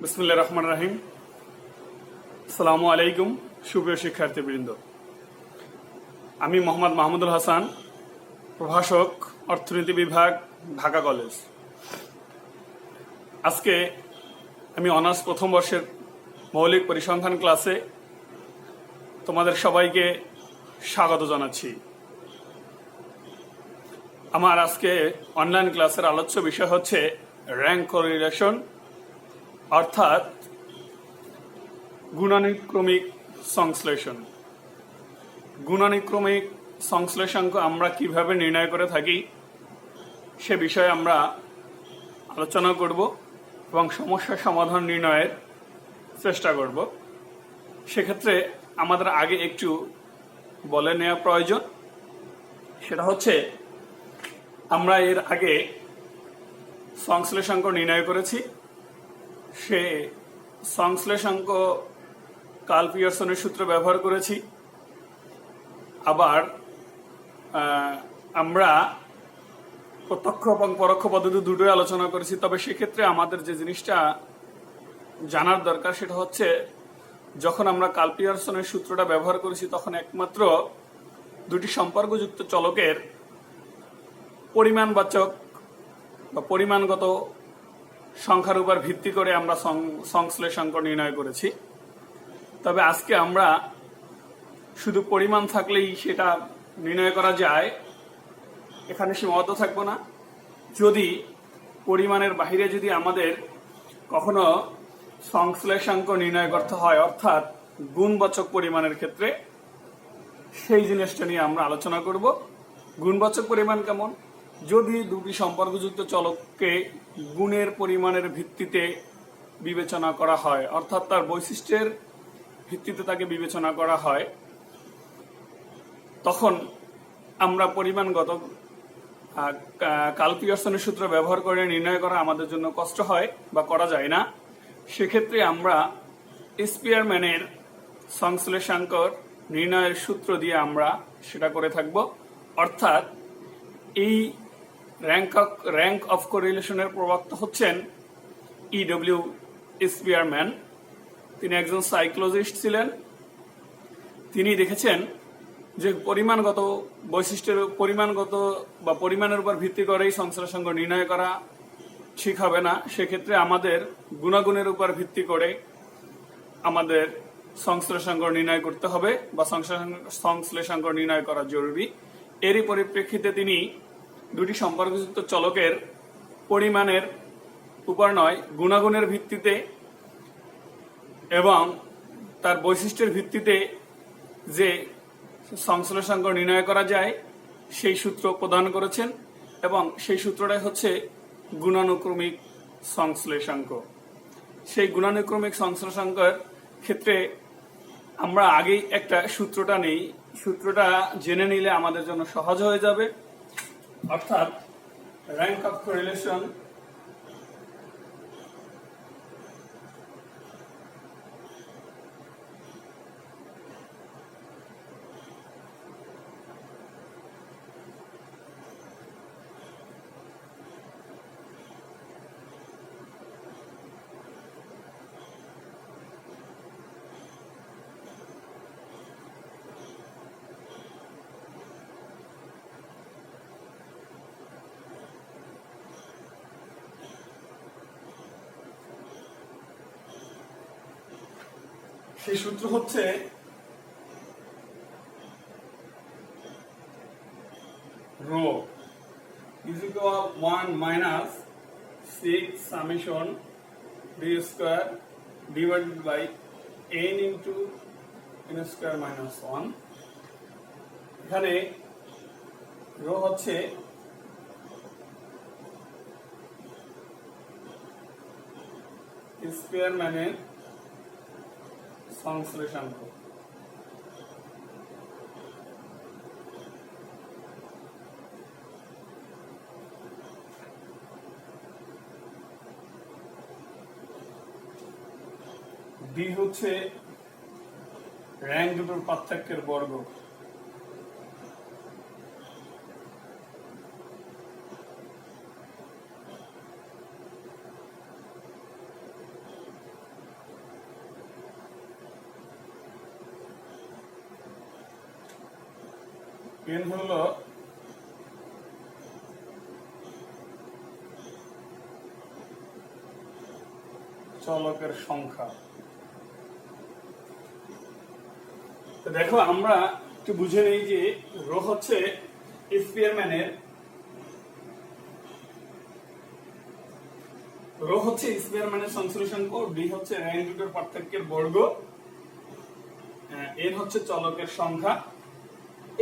বিসমিল্লাহির রহমানির রহিম। আসসালামু আলাইকুম সুপ্রিয় শিক্ষার্থীবৃন্দ। আমি মোহাম্মদ মাহমুদুল হাসান, প্রভাষক, অর্থনীতি বিভাগ, ঢাকা কলেজ। আজকে আমি অনার্স প্রথম বর্ষের মৌলিক পরিসংখ্যান ক্লাসে তোমাদের সবাইকে স্বাগত জানাচ্ছি। আমার আজকে অনলাইন ক্লাসের আলোচ্য বিষয় হচ্ছে র্যাঙ্ক কোরিলেশন, অর্থাৎ গুণানুক্রমিক সংশ্লেষণ। গুণানুক্রমিক সংশ্লেষাঙ্ক আমরা কিভাবে নির্ণয় করে থাকি সে বিষয়ে আমরা আলোচনা করব এবং সমস্যা সমাধান নির্ণয়ের চেষ্টা করব। সেক্ষেত্রে আমাদের আগে একটু বলে নেওয়া প্রয়োজন। সেটা হচ্ছে, আমরা এর আগে সংশ্লেষাঙ্ক নির্ণয় করেছি। সে সংশ্লেষাঙ্ক কার্ল পিয়ারসনের সূত্র ব্যবহার করেছি। আবার আমরা প্রত্যক্ষ এবং পরোক্ষ পদ্ধতি দুটোই আলোচনা করেছি। তবে সেক্ষেত্রে আমাদের যে জিনিসটা জানার দরকার সেটা হচ্ছে, যখন আমরা কার্ল পিয়ারসনের সূত্রটা ব্যবহার করেছি তখন একমাত্র দুটি সম্পর্কযুক্ত চলকের পরিমাণবাচক বা পরিমাণগত সংখ্যার উপর ভিত্তি করে আমরা সংশ্লেষাঙ্ক নির্ণয় করেছি। তবে আজকে আমরা শুধু পরিমাণ থাকলেই সেটা নির্ণয় করা যায় এখানে সীমাবদ্ধ থাকবো না। যদি পরিমাণের বাহিরে যদি আমাদের কখনো সংশ্লেষাঙ্ক নির্ণয় করতে হয়, অর্থাৎ গুণবাচক পরিমাণের ক্ষেত্রে, সেই জিনিসটা নিয়ে আমরা আলোচনা করব। গুণবাচক পরিমাণ কেমন? যদি দুটি সম্পর্কযুক্ত চলককে গুণের পরিমাণের ভিত্তিতে বিবেচনা করা হয়, অর্থাৎ তার বৈশিষ্ট্যের ভিত্তিতে তাকে বিবেচনা করা হয়, তখন আমরা পরিমাণগত কার্ল পিয়ারসনের সূত্র ব্যবহার করে নির্ণয় করা আমাদের জন্য কষ্ট হয় বা করা যায় না। সেক্ষেত্রে আমরা স্পিয়ারম্যানের সংশ্লেষাঙ্কর নির্ণয়ের সূত্র দিয়ে আমরা সেটা করে থাকব। অর্থাৎ এই র্যাঙ্ক অফ কোরিলেশনের প্রবক্তা হচ্ছেন ইডব্লিউ স্পিয়ারম্যান। তিনি একজন সাইকোলজিস্ট ছিলেন। তিনি দেখেছেন যে পরিমাণগত বৈশিষ্ট্যের পরিমাণের উপর ভিত্তি করেই সংশ্লেষাঙ্ক নির্ণয় করা ঠিক হবে না। সেক্ষেত্রে আমাদের গুণাগুণের উপর ভিত্তি করে আমাদের সংশ্লেষাঙ্ক নির্ণয় করতে হবে বা সংশ্লেষাঙ্ক নির্ণয় করা জরুরি। এরই পরিপ্রেক্ষিতে তিনি দুটি সম্পর্কযুক্ত চলকের পরিমাণের উপর নয়, গুণাগুণের ভিত্তিতে এবং তার বৈশিষ্ট্যের ভিত্তিতে যে সংশ্লেষাঙ্ক নির্ণয় করা যায় সেই সূত্র প্রদান করেছেন, এবং সেই সূত্রটাই হচ্ছে গুণানুক্রমিক সংশ্লেষাঙ্ক। সেই গুণানুক্রমিক সংশ্লেষাঙ্কের ক্ষেত্রে আমরা আগেই একটা সূত্রটা নেই, সূত্রটা জেনে নিলে আমাদের জন্য সহজ হয়ে যাবে। অর্থাৎ র্যাঙ্ক অফ কোরিলেশন সেই সূত্র হচ্ছে rho is equal 1 minus 6 summation D square divided by n into n square minus 1। এখানে রো হচ্ছে স্পিয়ারম্যানের সংশ্লেষাঙ্ক। ডি হচ্ছে র্যাঙ্ক দুটোর পার্থক্যের বর্গ। n হলো চলকের সংখ্যা। তো দেখো আমরা একটু বুঝে নেই যে রো হচ্ছে স্পিয়ারম্যানের সংশ্লেষাঙ্ক, ডি হচ্ছে র্যাঙ্ক দুটোর পার্থক্যের বর্গ, এর হচ্ছে চলকের সংখ্যা।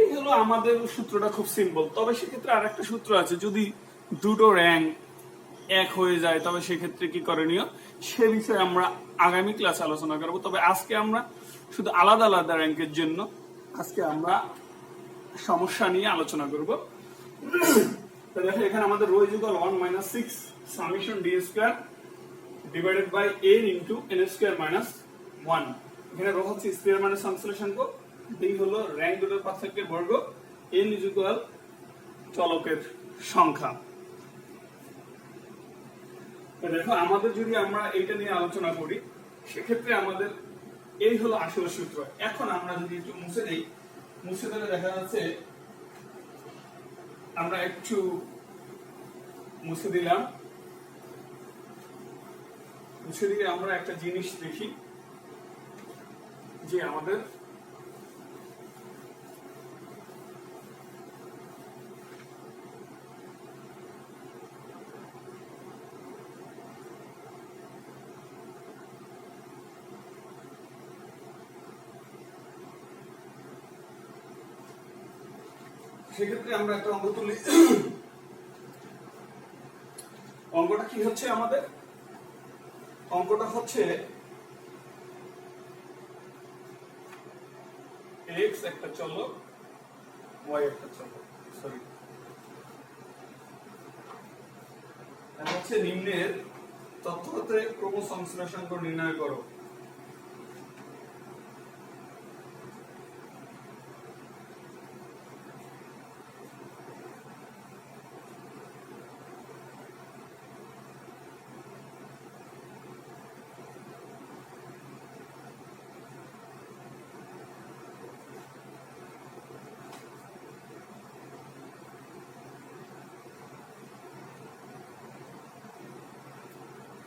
এই হলো আমাদের সূত্রটা, খুব সিম্পল। তবে সেক্ষেত্রে আর একটা সূত্র আছে, যদি দুটো র্যাঙ্ক এক হয়ে যায় তবে সেক্ষেত্রে কি করণীয় সে বিষয়ে আমরা আগামী ক্লাসে আলোচনা করব। তবে আজকে আমরা শুধু আলাদা আলাদা র্যাঙ্কের জন্য আজকে আমরা সমস্যা নিয়ে আলোচনা করব। তো দেখো এখানে আমাদের rho equal 1 - 6 summation D square divided by n into n square minus 1। এখানে রো হচ্ছে স্পিয়ারম্যানের সংশ্লেষাঙ্ক, ডি হলো র্যাঙ্ক দুটোর পার্থক্যের বর্গ, n ইকুয়াল চলকের সংখ্যা। তো দেখো আমাদের যদি আমরা এইটা নিয়ে আলোচনা করি সেক্ষেত্রে আমাদের এই হলো আসল সূত্র। এখন আমরা যদি একটু মুছে দেই, মুছে দিলে দেখা যাচ্ছে, আমরা একটু মুছে দিলাম, মুছে দিয়ে আমরা একটা জিনিস দেখি যে আমাদের সেক্ষেত্রে আমরা একটা অঙ্ক তুলি। অঙ্কটা কি হচ্ছে আমাদের? অঙ্কটা হচ্ছে x একটা চলক, y একটা চলক, সরি হচ্ছে নিম্নের তথ্য হতে ক্রম সংশ্লেষাঙ্ক নির্ণয় করো।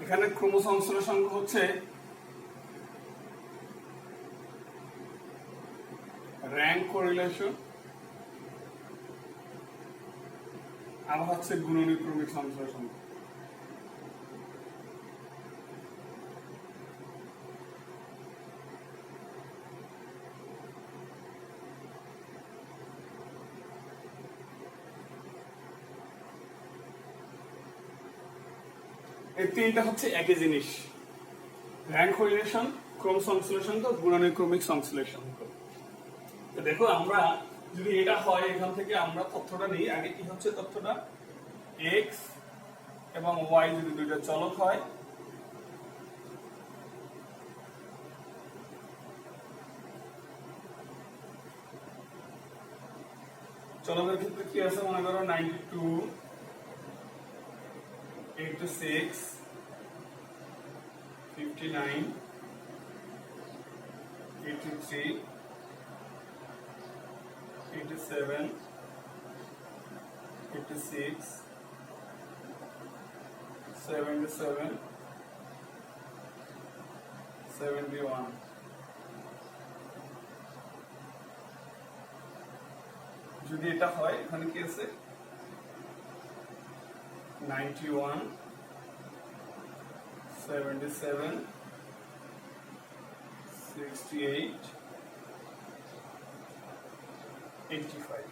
এখানে ক্রম সংশ্লেষাঙ্ক হচ্ছে র্যাঙ্ক কোরিলেশন, আর হচ্ছে গুণনীয় ক্রমিক সংশ্লেষাঙ্ক। এই তিনটা হচ্ছে একই জিনিস, র্যাঙ্ক কোরিলেশন, ক্রম সংশ্লেষাঙ্ক, গুণনীয় ক্রমিক সংশ্লেষাঙ্ক। তো দেখো আমরা যদি এটা হয়, এখান থেকে আমরা তথ্যটা নিই। আগে কি হচ্ছে তথ্যটা, x এবং y যদি দুইটা চলক হয়, চলকের ক্ষেত্রে কি আছে মনে করো 92, 86, 59, 83, 87, 86, 77, 71। যদি এটা হয়, এখানে কি আছে 91, 77, 68, 85।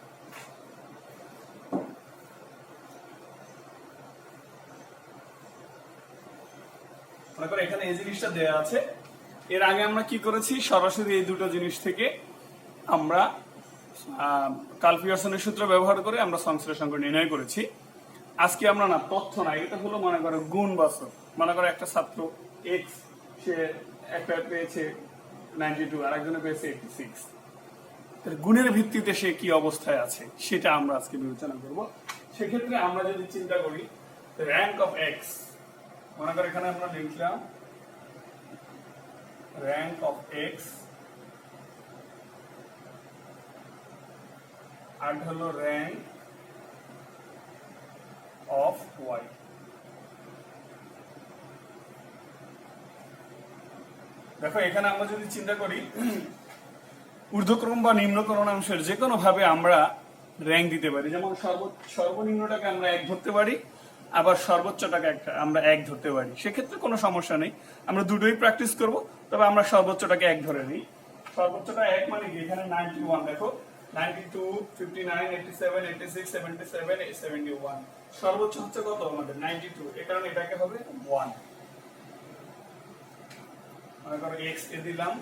মনে করো এখানে এই জিনিসটা দেয়া আছে। এর আগে আমরা কি করেছি, সরাসরি এই দুটো জিনিস থেকে আমরা কার্ল পিয়ারসনের সূত্র ব্যবহার করে আমরা সংশ্লেষাঙ্ক নির্ণয় করেছি। আজকে আমরা না, তথ্য না, এটা হলো মনে করো গুণ বাস্তব। মনে করো একটা ছাত্র x, সে একটা পেয়েছে 92, আর একজনে পেয়েছে 86। গুণের ভিত্তিতে সে কি অবস্থায় আছে সেটা আমরা আজকে বিবেচনা করব। সেক্ষেত্রে আমরা যদি চিন্তা করি র্যাঙ্ক অফ এক্স, মনে করো এখানে আমরা লিখলাম র্যাঙ্ক অফ এক্স আর হলো র্যাঙ্ক অফ ওয়াই। দেখো এখানে আমরা যদি চিন্তা করি ঊর্ধ্বক্রম বা নিম্নক্রমাংশের যে কোনো ভাবে আমরা র্যাঙ্ক দিতে পারি, যেমন সর্বনিম্নটাকে আমরা 1 ধরতে পারি, আবার সর্বোচ্চটাকে আমরা 1 ধরতে পারি। সেক্ষেত্রে কোনো সমস্যা নেই, আমরা দুটোই প্র্যাকটিস করব। তবে আমরা সর্বোচ্চটাকে 1 ধরে নিই। সর্বোচ্চটা 1 মানে কি, এখানে 91, দেখো 92, 59, 87, 86, 77, 71। সর্বোচ্চ হচ্ছে কত আমাদের 92, এই কারণে এটাকে হবে 1। মনে করো x এ দিলাম,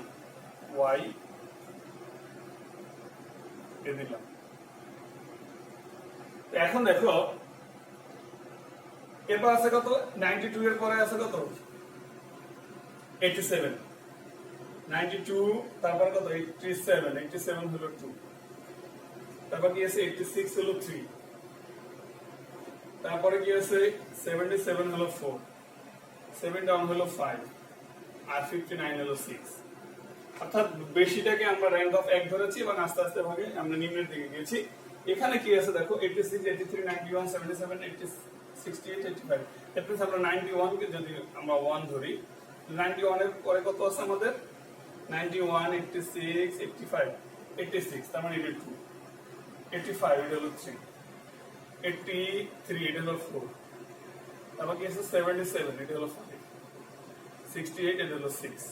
y এ দিলাম। এখন দেখো এরপর আছে কত, 92 এর পরে আছে কত 87, 92 তারপর কত 87, 87 হলো 2, তারপর কি আছে 86 হলো 3, তারপরে কি আছে 77 হলো 4, 7 ডাউন হলো 5, আর 59 হলো 6। অর্থাৎ বেশিটাকে আমরা র্যাঙ্ক অফ 1 ধরেছি এবং আস্তে আস্তে ভাগে আমরা নিম্নের দিকে গেছি। এখানে কি আছে দেখো 86, 83, 91, 77, 80, 68, 85। এর প্লাস আমরা 91 কে যদি আমরা 1 ধরি, 91 এর পরে কত আছে আমাদের 91, 86, 85, 86, তার মানে এটা 2, 85 এটা হলো 3, 83 এটা হলো 4, তারপর কি আছে 77 এটা হলো 5, 68 এটা হলো 6।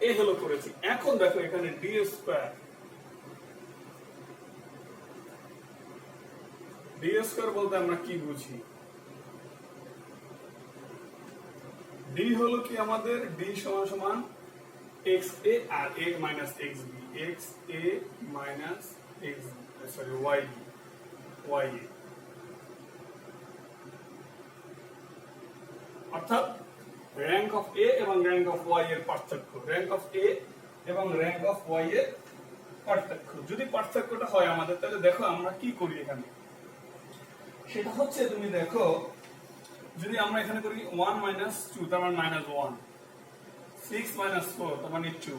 এই হলো করেছি। এখন দেখো এখানে ডি স্কয়ার, ডি স্কয়ার বলতে আমরা কি বুঝি? ডি হলো কি আমাদের ডি সমান সমান X A R A minus X B, X A minus X sorry Y B, Y A. অর্থাৎ র্যাঙ্ক অফ এ এবং র্যাঙ্ক অফ ওয়াই এর পার্থক্য, র্যাঙ্ক অফ এ এবং র্যাঙ্ক অফ ওয়াই এর পার্থক্য। যদি পার্থক্যটা হয় আমাদের, তাহলে দেখো আমরা কি করি এখানে, সেটা হচ্ছে তুমি দেখো যদি আমরা এখানে করি 1 minus 2 তার মানে -1, 6 minus 4 তার মানে 2,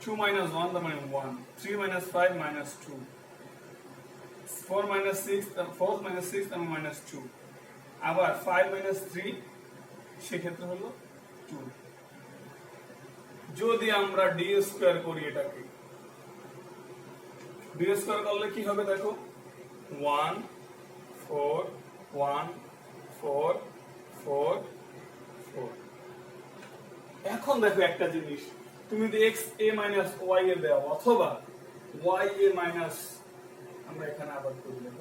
2 minus 1 তার মানে 1, 3 minus 5 minus 2, 4 minus 6 তার মানে -2, আবার 5 minus 3 সেক্ষেত্রে হলো 2। যদি আমরা ডি স্কয়ার করি, এটাকে ডি স্কয়ার করলে কি হবে দেখো 1 4 1 4 4 4। এখন দেখো একটা জিনিস, তুমি যদি x a মাইনাস y এ দাও অথবা y a মাইনাস, আমরা এখানে আবার করে দেব,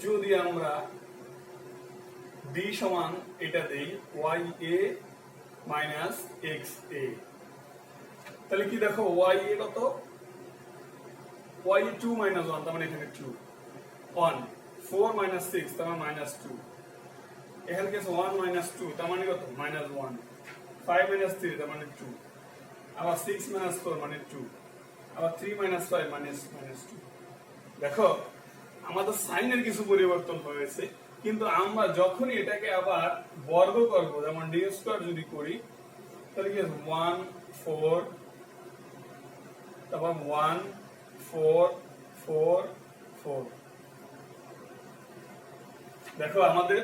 যদি আমরা d সমান এটা দেই y a minus x a, তাহলে কি দেখো y a কত, y 2 minus 1 তার মানে এখানে 2, 1 4 minus 6 তার মানে -2, এখানে কি আছে 1 minus 2 তার মানে কত -1, 5 minus 3 তার মানে 2, আবার 6 minus 4 মানে 2, আবার 3 minus 5 -2। দেখো আমাদের সাইনের কিছু পরিবর্তন হয়েছে, কিন্তু আমরা যখনই এটাকে আবার বর্গ করব, যেমন ডি স্কয়ার যদি করি, তাহলে কি আছে 1 4 তারপর 1 4 4 4। দেখো আমাদের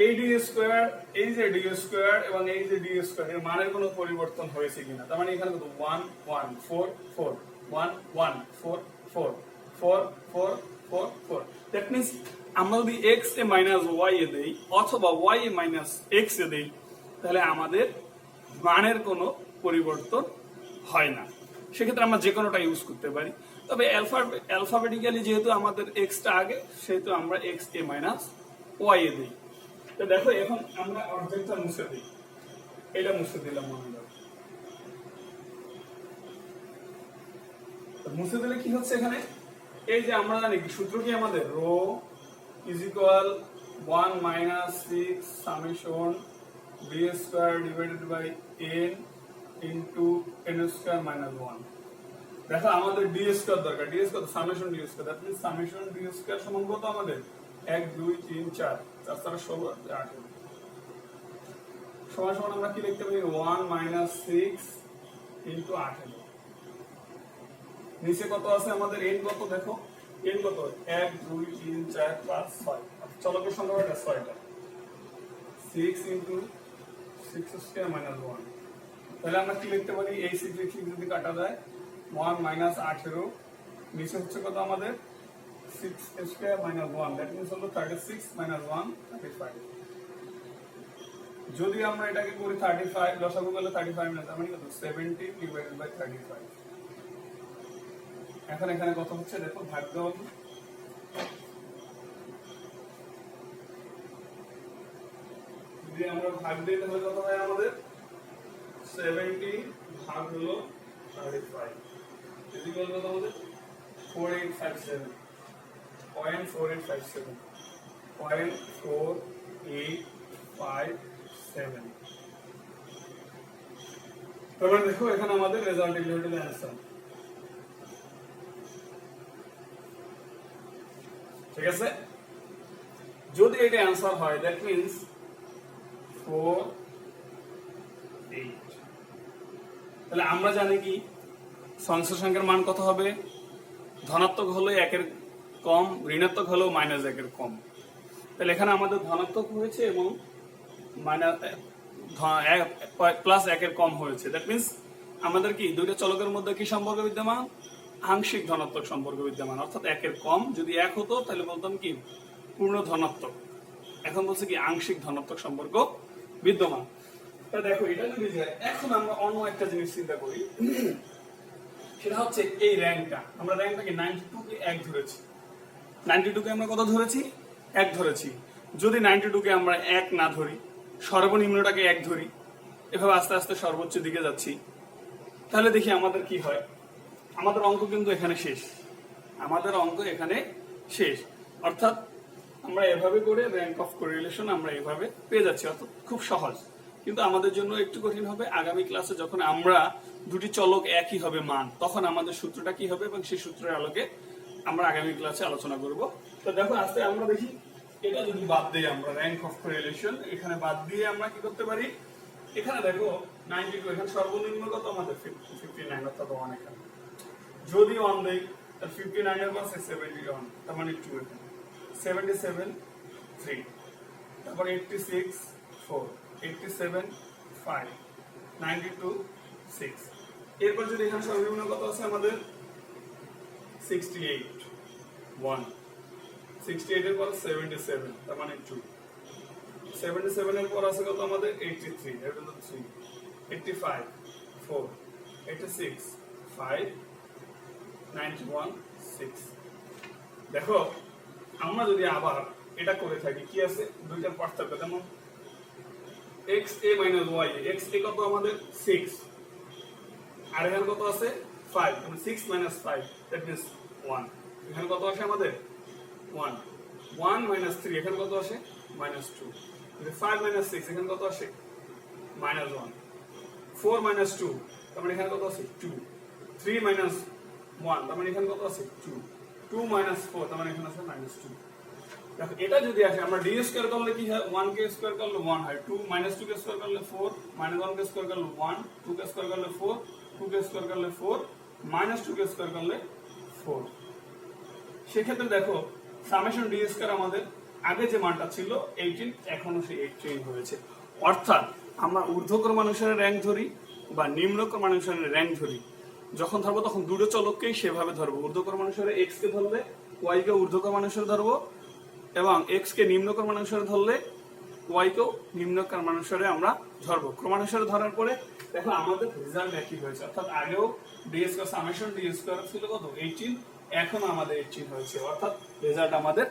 এই ডি স্কয়ার, এই যে ডি স্কয়ার এবং এই যে ডি স্কয়ার এর মানের কোনো পরিবর্তন হয়েছে কিনা, তার মানে এখানে কত 1 1 4 4 1 1 4 4 4 4 4 4। দ্যাট মিন্স আমরা যদি x এ মাইনাস y এ দেই অথবা y এ মাইনাস x এ দেই, তাহলে আমাদের মানের কোনো পরিবর্তন হয় না। সেক্ষেত্রে আমরা যে কোনোটা ইউজ করতে পারি। তবে অ্যালফাবেটিক্যালি যেহেতু আমাদের x টা আগে, সেহেতু আমরা x a মাইনাস y এ দিই। তো দেখো এখন আমরা অর্ধেকটা মুছে দিই, এটা মুছে দিলাম মনে করো, মুছে দিলে কি হচ্ছে এখানে, এই যে আমরা জানি কি সূত্র কি আমাদের rho is equal 1 minus 6 summation b square divided by n into n square minus 1। দেখো আমাদের ডি স্কয়ার দরকার, D square summation D square, that means summation D square সমান কত আমাদের 1 2 3 4 4 4 16 8 সমান সমান আমরা কি লিখতে পারি 1 minus 6 into 8। নিচে কত আছে আমাদের এন কত দেখো, এন কত 1 2 3 4 5 6, চলকের সংখ্যা কয়টা 6টা, 6 ইনটু 6 স্কয়ার মাইনাস 1। তাহলে আমরা কি লিখতে পারি, এই 6 যদি কাটা যায় 1 মাইনাস 18, নিচে হচ্ছে কত আমাদের 6 স্কয়ার মাইনাস 1, দ্যাট মিন্স হলো 36 মাইনাস 1 35। যদি আমরা এটাকে করি 35, লসাগু করলে 35 না, তার মানে কত 70 ডিভাইডেড বাই 35। এখন এখানে কত হচ্ছে দেখো, ভাগ দাও, যদি আমরা ভাগ দিই তাহলে কত হয় আমাদের 70 ভাগ হলো 35 ইকুয়াল কত আমাদের 4857, 0.4857, 0.4857। তারপর দেখো এখানে আমাদের রেজাল্ট ইকুয়াল টু অ্যানসার, ঠিক আছে। যদি এটা অ্যানসার হয় দ্যাট মিন্স 48। তাহলে আমরা জানি কি সংশ্লিষ্ট সংখ্যার মান কত হবে, ধনাত্মক হলে 1 কম, ঋণাত্মক হলেও -1 কম। তাহলে এখানে আমাদের ধনাত্মক হয়েছে এবং +1 কম হয়েছে, দ্যাট মিন্স আমাদের কি দুইটা চলকের মধ্যে কি সম্পর্ক বিদ্যমান, আংশিক ধনাত্মক সম্পর্ক বিদ্যমান, অর্থাৎ 1 কম। যদি 1 হতো তাহলে বলতাম কি পূর্ণ ধনাত্মক, এখন বলছে কি আংশিক ধনাত্মক সম্পর্ক বিদ্যমান। তা দেখো এটা যদি যায়, এখন আমরা অন্য একটা জিনিস চিন্তা করি, সেটা হচ্ছে এই র্যাঙ্কটা, আমরা র্যাঙ্কটাকে 92 কে 1 ধরেছি, 92 কে আমরা কত ধরেছি 1 ধরেছি। যদি 92 কে আমরা 1 না ধরি, সর্বনিম্নটাকে 1 ধরি, এভাবে আস্তে আস্তে সর্বোচ্চ দিকে যাচ্ছি, তাহলে দেখি আমাদের কি হয়। আমাদের অঙ্ক কিন্তু এখানে শেষ, আমাদের অঙ্ক এখানে শেষ, অর্থাৎ আমরা এভাবে করে র্যাঙ্ক অফ কোরিলেশন আমরা এভাবে পেয়ে যাচ্ছি, অর্থাৎ খুব সহজ। কিন্তু আমাদের জন্য একটু কঠিন হবে আগামী ক্লাসে, যখন আমরা দুটি চলক একই হবে মান, তখন আমাদের সূত্রটা কি হবে এবং সেই সূত্রের আলোকে আমরা আগামী ক্লাসে আলোচনা করব। তো দেখো আজকে আমরা দেখি এটা যদি বাদ দিই, আমরা র্যাঙ্ক অফ কোরিলেশন এখানে বাদ দিয়ে আমরা কি করতে পারি, এখানে দেখো 92, এখানে সর্বনিম্ন কত আমাদের 59, অর্থাৎ 1। এখানে যদি 1 দেই তাহলে 59 এর পাশে 71, তার মানে 2, এখানে 77 3, তারপর 86 4, 87 5, 92 6। এরপর যদি এখানে সর্বনিম্ন কত আছে আমাদের 68 1, 68 এর পর 77, তার মানে 2, 77 এর পর আছে কত আমাদের 83, এটা হলো 3, 85 4, 86 5, 91 6। দেখো আমরা যদি আবার এটা করে থাকি, কি আছে দুইটার পার্থক্য, যেমন xa minus y, xa কত আমাদের 6, আর এখানে কত আছে 5, মানে 6 minus 5 that means 1। এখানে কত আসে আমাদের 1, 1 minus 3 এখানে কত আসে -2, 5 minus 6 এখানে কত আসে -1, 4 minus 2 তার মানে এখানে কত আছে 2, 3 minus 1 তার মানে এখানে কত আছে 2, 2 minus 4 তার মানে এখানে আছে -2। দেখো এটা যদি আসে, আমরা ডি স্কয়ার করলে কি হয়, 1 কে স্কয়ার করলে 1 হয়, 2 -2 কে স্কয়ার করলে 4, -1 কে স্কয়ার করলে 1, 2 কে স্কয়ার করলে 4, 2 কে স্কয়ার করলে 4, -2 কে স্কয়ার করলে 4। সেক্ষেত্রে দেখো সামেশন ডি স্কয়ার আমাদের আগে যে মানটা ছিল 18, এখনো সেই 18 হয়েছে। অর্থাৎ আমরা ঊর্ধ্বক্রমানুসারে র্যাঙ্ক ধরি বা নিম্নক্রমানুসারে র্যাঙ্ক ধরি, যখন ধরবো তখন দুটো চলককেই সেভাবে ধরবো, ঊর্ধ্বক্রমানুসারে x কে ধরলে y কে ঊর্ধ্বক্রমানুসারে ধরবো, এবং x কে নিম্নক্রমানুসারে ধরলে y কেও নিম্নক্রমানুসারে আমরা ধরবো। ক্রমানুসারে ধরার পরে দেখো আমাদের রেজাল্ট একই হয়েছে, অর্থাৎ আগেও D square summation D square ছিল কত 18, এখন আমাদের 18 হয়েছে, অর্থাৎ রেজাল্ট আমাদের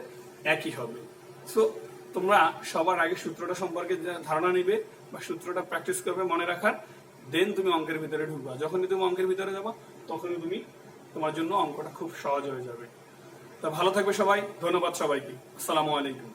একই হবে। সো তোমরা সবার আগে সূত্রটা সম্পর্কে ধারণা নিবে বা সূত্রটা প্র্যাকটিস করবে মনে রাখার, দেন তুমি অঙ্কের ভিতরে ঢুকবা। যখনই তুমি অঙ্কের ভিতরে যাবা তখনই তুমি তোমার জন্য অঙ্কটা খুব সহজ হয়ে যাবে। তো ভালো থাকবে সবাই, ধন্যবাদ সবাইকে, আসসালামু আলাইকুম।